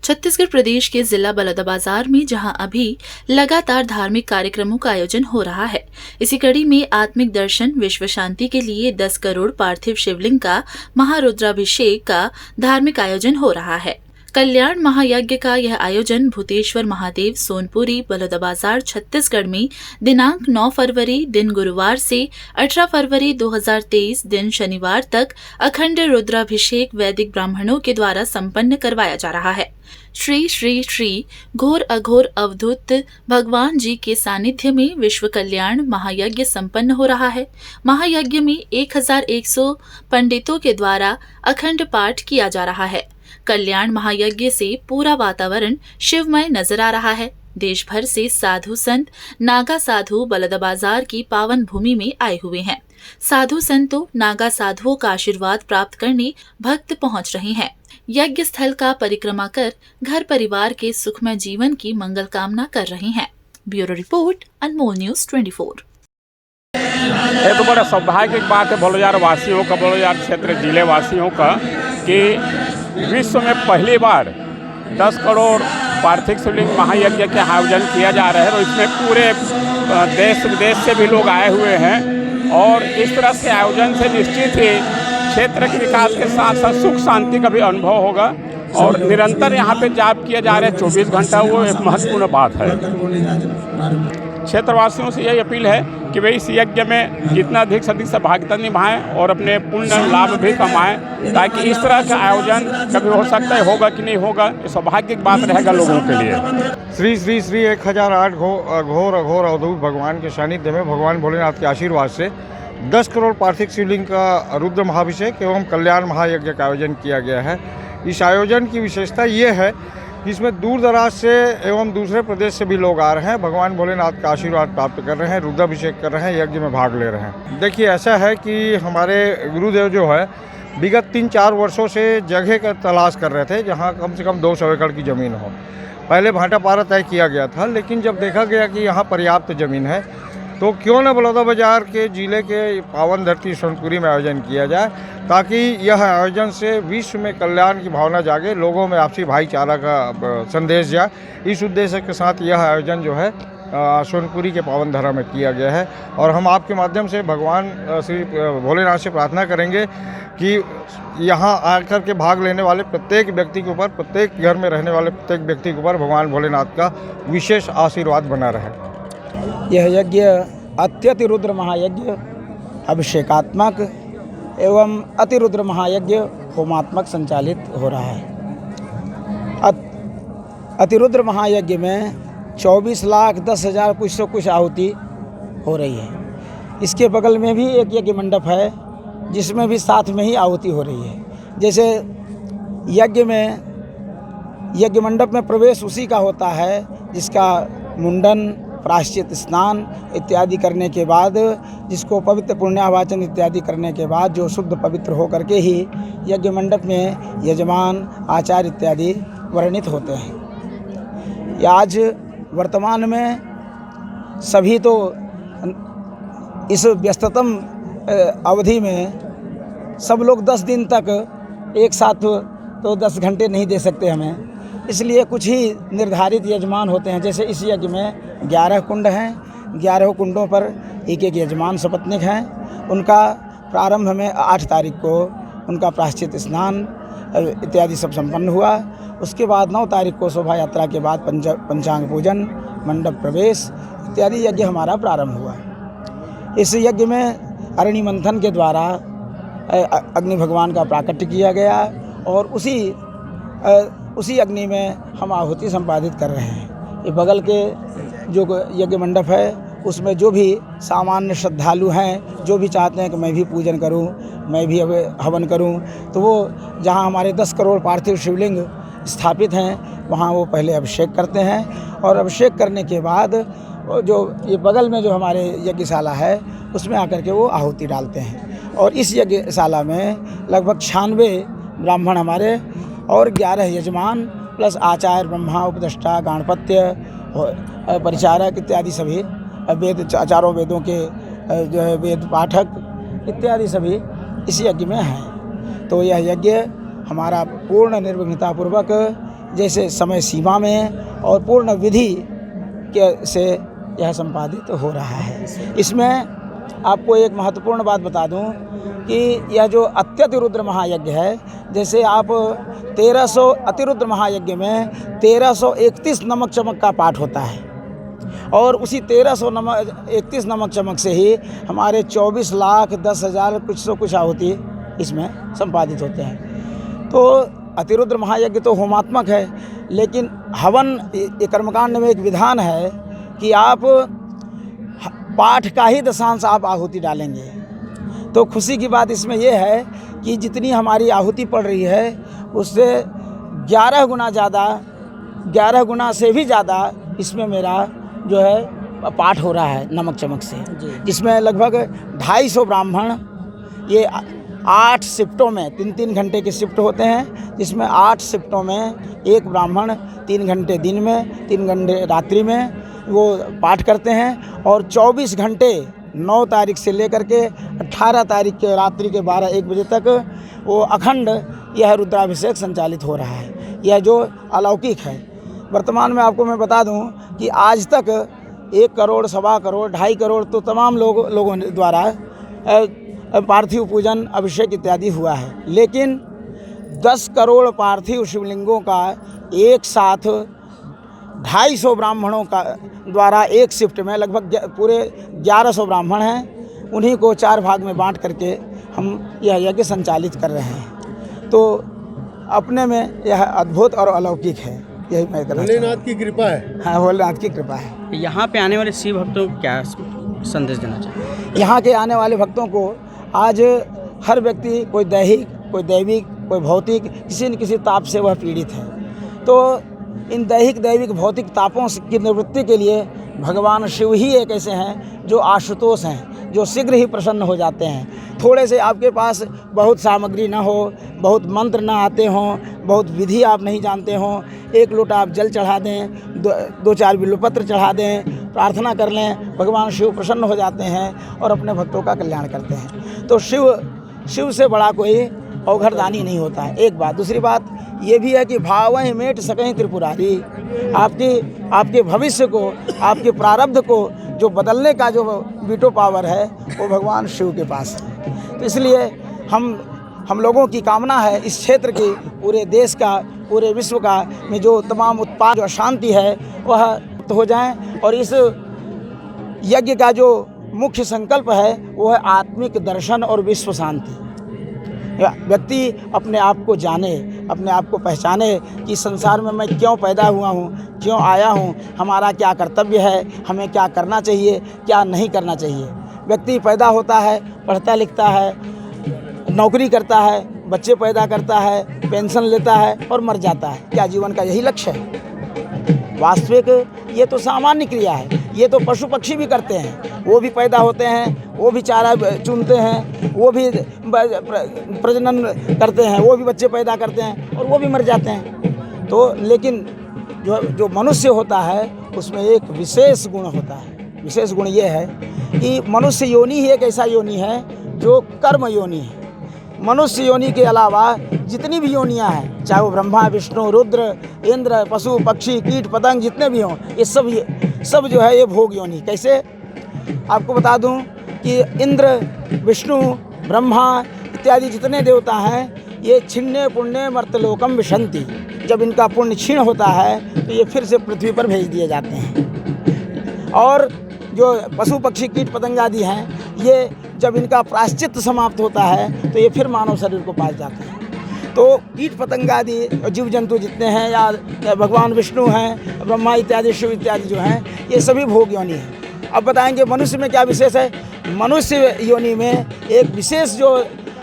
छत्तीसगढ़ प्रदेश के जिला बलौदाबाजार में जहां अभी लगातार धार्मिक कार्यक्रमों का आयोजन हो रहा है, इसी कड़ी में आत्मिक दर्शन विश्व शांति के लिए 10 करोड़ पार्थिव शिवलिंग का महारुद्राभिषेक का धार्मिक आयोजन हो रहा है। कल्याण महायज्ञ का यह आयोजन भूतेश्वर महादेव सोनपुरी बलौदाबाजार छत्तीसगढ़ में दिनांक 9 फरवरी दिन गुरुवार से 18 फरवरी 2023 दिन शनिवार तक अखंड रुद्राभिषेक वैदिक ब्राह्मणों के द्वारा संपन्न करवाया जा रहा है। श्री श्री श्री घोर अघोर अवधूत भगवान जी के सानिध्य में विश्व कल्याण महायज्ञ संपन्न हो रहा है। महायज्ञ में 1100 पंडितों के द्वारा अखंड पाठ किया जा रहा है। कल्याण महायज्ञ से पूरा वातावरण शिवमय नजर आ रहा है। देश भर से साधु संत नागा साधु बलौदाबाजार की पावन भूमि में आए हुए हैं। साधु संतों नागा साधुओं का आशीर्वाद प्राप्त करने भक्त पहुंच रहे हैं। यज्ञ स्थल का परिक्रमा कर घर परिवार के सुखमय जीवन की मंगल कामना कर रहे हैं। ब्यूरो रिपोर्ट, अनमोल न्यूज़ 24। ये तो बड़ा सौभाग्य की बात है बलौदाबाजार वासियों का, बलौदाबाजार क्षेत्र जिले वासियों का, कि विश्व में पहली बार 10 करोड़ पार्थिव शिवलिंग महायज्ञ के आयोजन किया जा रहा है और इसमें पूरे देश विदेश से भी लोग आए हुए हैं। और इस तरह से आयोजन से निश्चित ही क्षेत्र के विकास के साथ साथ सुख शांति का भी अनुभव होगा। और निरंतर यहाँ पे जाप किया जा रहा है 24 घंटा, वो एक महत्वपूर्ण बात है। क्षेत्रवासियों से यही अपील है कि वे इस यज्ञ में जितना अधिक से अधिक सहभागिता निभाएं और अपने पुण्य लाभ भी कमाएं, ताकि इस तरह का आयोजन कभी हो सकता है होगा कि नहीं होगा, ये सौभाग्य की बात रहेगा लोगों के लिए। श्री श्री श्री 1008 घोर अघोर अवधूत भगवान के सानिध्य में भगवान भोलेनाथ के आशीर्वाद से 10 करोड़ पार्थिव शिवलिंग का रुद्र महाभिषेक एवं कल्याण महायज्ञ का आयोजन किया गया है। इस आयोजन की विशेषता ये है कि इसमें दूर दराज से एवं दूसरे प्रदेश से भी लोग आ रहे हैं, भगवान भोलेनाथ का आशीर्वाद प्राप्त कर रहे हैं, रुद्राभिषेक कर रहे हैं, यज्ञ में भाग ले रहे हैं। देखिए, ऐसा है कि हमारे गुरुदेव जो है विगत 3-4 वर्षों से जगह का तलाश कर रहे थे जहाँ कम से कम 200 एकड़ की ज़मीन हो। पहले भाटापारा तय किया गया था, लेकिन जब देखा गया कि यहाँ पर्याप्त ज़मीन है तो क्यों न बलौदाबाजार के जिले के पावन धरती सोनपुरी में आयोजन किया जाए, ताकि यह आयोजन से विश्व में कल्याण की भावना जागे, लोगों में आपसी भाईचारा का संदेश जाए। इस उद्देश्य के साथ यह आयोजन जो है सोनपुरी के पावन धरा में किया गया है। और हम आपके माध्यम से भगवान श्री भोलेनाथ से प्रार्थना करेंगे कि यहाँ आकर के भाग लेने वाले प्रत्येक व्यक्ति के ऊपर, प्रत्येक घर में रहने वाले प्रत्येक व्यक्ति के ऊपर भगवान भोलेनाथ का विशेष आशीर्वाद बना रहे। यह यज्ञ अत्यतिरुद्र महायज्ञ अभिषेकात्मक एवं अतिरुद्र महायज्ञ होमात्मक संचालित हो रहा है। अतिरुद्र महायज्ञ में 24,10,000 कुछ आहुति हो रही है। इसके बगल में भी एक यज्ञ मंडप है जिसमें भी साथ में ही आहुति हो रही है। जैसे यज्ञ मंडप में प्रवेश उसी का होता है जिसका मुंडन, प्रायश्चित स्नान इत्यादि करने के बाद, जिसको पवित्र पुण्यावाचन इत्यादि करने के बाद जो शुद्ध पवित्र होकर के ही यज्ञ मंडप में यजमान, आचार्य इत्यादि वर्णित होते हैं। आज वर्तमान में सभी तो इस व्यस्ततम अवधि में सब लोग 10 दिन तक एक साथ तो 10 घंटे नहीं दे सकते हमें, इसलिए कुछ ही निर्धारित यजमान होते हैं। जैसे इस यज्ञ में 11 कुंड हैं, 11 कुंडों पर एक यजमान सपत्निक हैं। उनका प्रारंभ में 8 तारीख को उनका प्रायश्चित स्नान इत्यादि सब संपन्न हुआ। उसके बाद 9 तारीख को शोभा यात्रा के बाद पंचांग पूजन, मंडप प्रवेश इत्यादि यज्ञ हमारा प्रारंभ हुआ। इस यज्ञ में अरणि मंथन के द्वारा अग्नि भगवान का प्राकट्य किया गया और उसी अग्नि में हम आहुति संपादित कर रहे हैं। ये बगल के जो यज्ञ मंडप है उसमें जो भी सामान्य श्रद्धालु हैं, जो भी चाहते हैं कि मैं भी पूजन करूं, मैं भी हवन करूं, तो वो जहां हमारे 10 करोड़ पार्थिव शिवलिंग स्थापित हैं वहां वो पहले अभिषेक करते हैं और अभिषेक करने के बाद जो ये बगल में जो हमारे यज्ञशाला है उसमें आकर के वो आहुति डालते हैं। और इस यज्ञशाला में लगभग 96 ब्राह्मण हमारे और 11 यजमान प्लस आचार्य, ब्रह्मा, उपदेष्टा, गणपत्य, परिचारक इत्यादि सभी चारों वेदों के जो है वेद पाठक इत्यादि सभी इस यज्ञ में हैं। तो यह यज्ञ हमारा पूर्ण निर्विघ्नतापूर्वक जैसे समय सीमा में और पूर्ण विधि के से यह संपादित हो रहा है। इसमें आपको एक महत्वपूर्ण बात बता दूं कि यह जो अत्यतिरुद्र महायज्ञ है, जैसे आप 1300 अतिरुद्र महायज्ञ में 1331 नमक चमक का पाठ होता है और उसी 1331 नमक चमक से ही हमारे 24,10,000 कुछ आहुति इसमें संपादित होते हैं। तो अतिरुद्र महायज्ञ तो होमात्मक है, लेकिन हवन ये कर्मकांड में एक विधान है कि आप पाठ का ही दशांश आप आहुति डालेंगे। तो खुशी की बात इसमें यह है कि जितनी हमारी आहुति पड़ रही है उससे 11 गुना ज़्यादा, 11 गुना से भी ज़्यादा इसमें मेरा जो है पाठ हो रहा है नमक चमक से, जिसमें लगभग 250 ब्राह्मण, ये 8 शिफ्टों में 3-3 घंटे के शिफ्ट होते हैं, जिसमें 8 शिफ्टों में एक ब्राह्मण 3 घंटे दिन में 3 घंटे रात्रि में वो पाठ करते हैं और 24 घंटे 9 तारीख से लेकर के 18 तारीख के रात्रि के 12-1 बजे तक वो अखंड यह रुद्राभिषेक संचालित हो रहा है। यह जो अलौकिक है, वर्तमान में आपको मैं बता दूं कि आज तक 1 करोड़, 1.25 करोड़, 2.5 करोड़ तो तमाम लोगों द्वारा पार्थिव पूजन, अभिषेक इत्यादि हुआ है, लेकिन 10 करोड़ पार्थिव शिवलिंगों का एक साथ 250 ब्राह्मणों का द्वारा एक शिफ्ट में लगभग पूरे 1100 ब्राह्मण हैं, उन्हीं को 4 भाग में बांट करके हम यह यज्ञ संचालित कर रहे हैं। तो अपने में यह अद्भुत और अलौकिक है, यही मैं कहना चाहता हूं। भोलेनाथ की कृपा है। हाँ, भोलेनाथ की कृपा है। यहाँ पे आने वाले शिव भक्तों को क्या संदेश देना चाहिए? यहाँ के आने वाले भक्तों को आज हर व्यक्ति, कोई दैहिक, कोई दैविक, कोई भौतिक, किसी न किसी ताप से वह पीड़ित है। तो इन दैहिक, दैविक, भौतिक तापों की निवृत्ति के लिए भगवान शिव ही एक ऐसे हैं जो आशुतोष हैं, जो शीघ्र ही प्रसन्न हो जाते हैं। थोड़े से आपके पास बहुत सामग्री ना हो, बहुत मंत्र ना आते हों, बहुत विधि आप नहीं जानते हों, 1 लोटा आप जल चढ़ा दें, 2-4 बिल्वपत्र चढ़ा दें, प्रार्थना कर लें, भगवान शिव प्रसन्न हो जाते हैं और अपने भक्तों का कल्याण करते हैं। तो शिव से बड़ा कोई अवघड़दानी नहीं होता है, एक बात। दूसरी बात ये भी है कि भावहि मेट सकहि त्रिपुरारी, आपके भविष्य को, आपके प्रारब्ध को जो बदलने का जो वीटो पावर है वो भगवान शिव के पास है। तो इसलिए हम लोगों की कामना है इस क्षेत्र की, पूरे देश का, पूरे विश्व का में जो तमाम उत्पाद, जो अशांति है वह तो हो जाएं, और इस यज्ञ का जो मुख्य संकल्प है वो है आत्मिक दर्शन और विश्व शांति। व्यक्ति अपने आप को जाने, अपने आप को पहचाने कि संसार में मैं क्यों पैदा हुआ हूँ, क्यों आया हूँ, हमारा क्या कर्तव्य है, हमें क्या करना चाहिए, क्या नहीं करना चाहिए। व्यक्ति पैदा होता है, पढ़ता लिखता है, नौकरी करता है, बच्चे पैदा करता है, पेंशन लेता है और मर जाता है। क्या जीवन का यही लक्ष्य है? वास्तविक ये तो सामान्य क्रिया है, ये तो पशु पक्षी भी करते हैं। वो भी पैदा होते हैं, वो भी चारा चुनते हैं, वो भी प्रजनन करते हैं, वो भी बच्चे पैदा करते हैं और वो भी मर जाते हैं। तो लेकिन जो मनुष्य होता है उसमें एक विशेष गुण होता है। विशेष गुण ये है कि मनुष्य योनि ही एक ऐसा योनि है जो कर्म योनि है। मनुष्य योनि के अलावा जितनी भी योनियां हैं, चाहे वो ब्रह्मा, विष्णु, रुद्र, इंद्र, पशु, पक्षी, कीट, पतंग जितने भी हों, ये सब जो है ये भोग योनि। कैसे? आपको बता दूं कि इंद्र, विष्णु, ब्रह्मा इत्यादि जितने देवता हैं ये छिन्ने पुण्य मर्तलोकम विशंति। जब इनका पुण्य क्षीण होता है तो ये फिर से पृथ्वी पर भेज दिए जाते हैं। और जो पशु, पक्षी, कीट, पतंग आदि हैं, ये जब इनका प्रायश्चित समाप्त होता है तो ये फिर मानव शरीर को पास जाते हैं। तो कीट, पतंग आदि जीव जंतु जितने हैं, या भगवान विष्णु हैं, ब्रह्मा इत्यादि, शिव इत्यादि जो हैं, ये सभी भोग योनि हैं। अब बताएंगे मनुष्य में क्या विशेष है? मनुष्य योनि में एक विशेष जो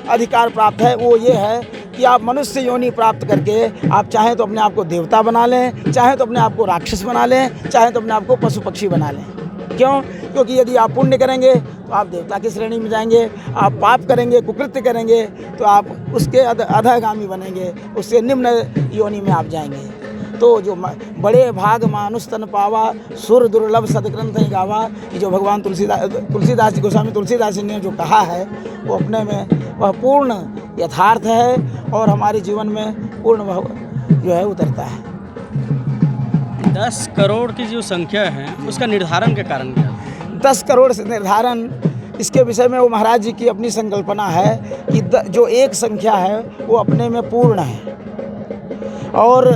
अधिकार प्राप्त है वो ये है कि आप मनुष्य योनि प्राप्त करके आप चाहें तो अपने आप को देवता बना लें, चाहें तो अपने आप को राक्षस बना लें, चाहें तो अपने आप को पशु पक्षी बना लें। क्यों? क्योंकि यदि आप पुण्य करेंगे तो आप देवता की श्रेणी में जाएंगे, आप पाप करेंगे, कुकृत्य करेंगे तो आप उसके अधगामी बनेंगे, उससे निम्न योनि में आप जाएंगे। तो जो बड़े भाग मानुष तन पावा, सुर दुर्लभ सदग्रंथ ही गावा, ये जो भगवान तुलसीदास जी, गोस्वामी तुलसीदास जी ने जो कहा है वो अपने में वह पूर्ण यथार्थ है और हमारे जीवन में पूर्ण जो है उतरता है। 10 करोड़ की जो संख्या है उसका निर्धारण के कारण क्या है? 10 करोड़ से निर्धारण इसके विषय में वो महाराज जी की अपनी संकल्पना है कि जो एक संख्या है वो अपने में पूर्ण है और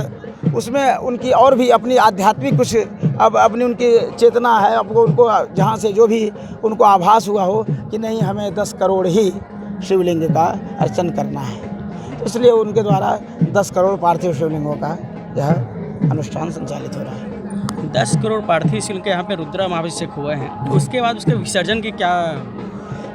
उसमें उनकी और भी अपनी आध्यात्मिक कुछ अब अपनी उनकी चेतना है। अब उनको जहाँ से जो भी उनको आभास हुआ हो कि नहीं हमें 10 करोड़ ही शिवलिंग का अर्चन करना है, तो इसलिए उनके द्वारा 10 करोड़ पार्थिव शिवलिंगों का यह अनुष्ठान संचालित हो रहा है। 10 करोड़ पार्थिव शिवलिंग के यहाँ पे रुद्राभिषेक हुए हैं, तो उसके बाद उसके विसर्जन की क्या?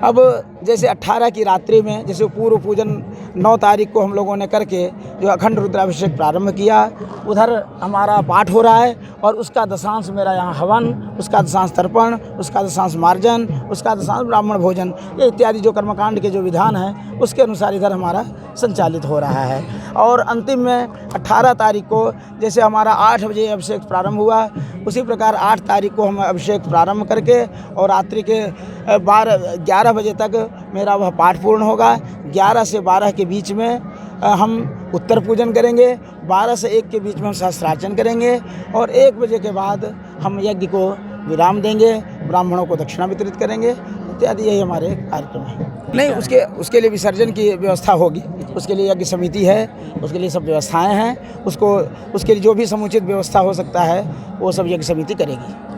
अब जैसे 18 की रात्रि में जैसे पूर्व पूजन 9 तारीख को हम लोगों ने करके जो अखंड रुद्राभिषेक प्रारंभ किया, उधर हमारा पाठ हो रहा है और उसका दशांश मेरा यहाँ हवन, उसका दशांश तर्पण, उसका दशांश मार्जन, उसका दशांश ब्राह्मण भोजन, ये इत्यादि जो कर्मकांड के जो विधान हैं उसके अनुसार इधर हमारा संचालित हो रहा है। और अंतिम में 18 तारीख को जैसे हमारा 8 बजे अभिषेक प्रारंभ हुआ, उसी प्रकार 8 तारीख को हम अभिषेक प्रारंभ करके और रात्रि के 11 बजे तक मेरा वह पाठ पूर्ण होगा। 11 से 12 के बीच में हम उत्तर पूजन करेंगे, 12 से 1 के बीच में हम सहस्त्रार्चन करेंगे और 1 बजे के बाद हम यज्ञ को विराम देंगे, ब्राह्मणों को दक्षिणा वितरित करेंगे इत्यादि, यही हमारे कार्यक्रम है। नहीं, उसके लिए विसर्जन की व्यवस्था होगी, उसके लिए यज्ञ समिति है, उसके लिए सब व्यवस्थाएं हैं, उसके लिए जो भी समुचित व्यवस्था हो सकता है वो सब यज्ञ समिति करेगी।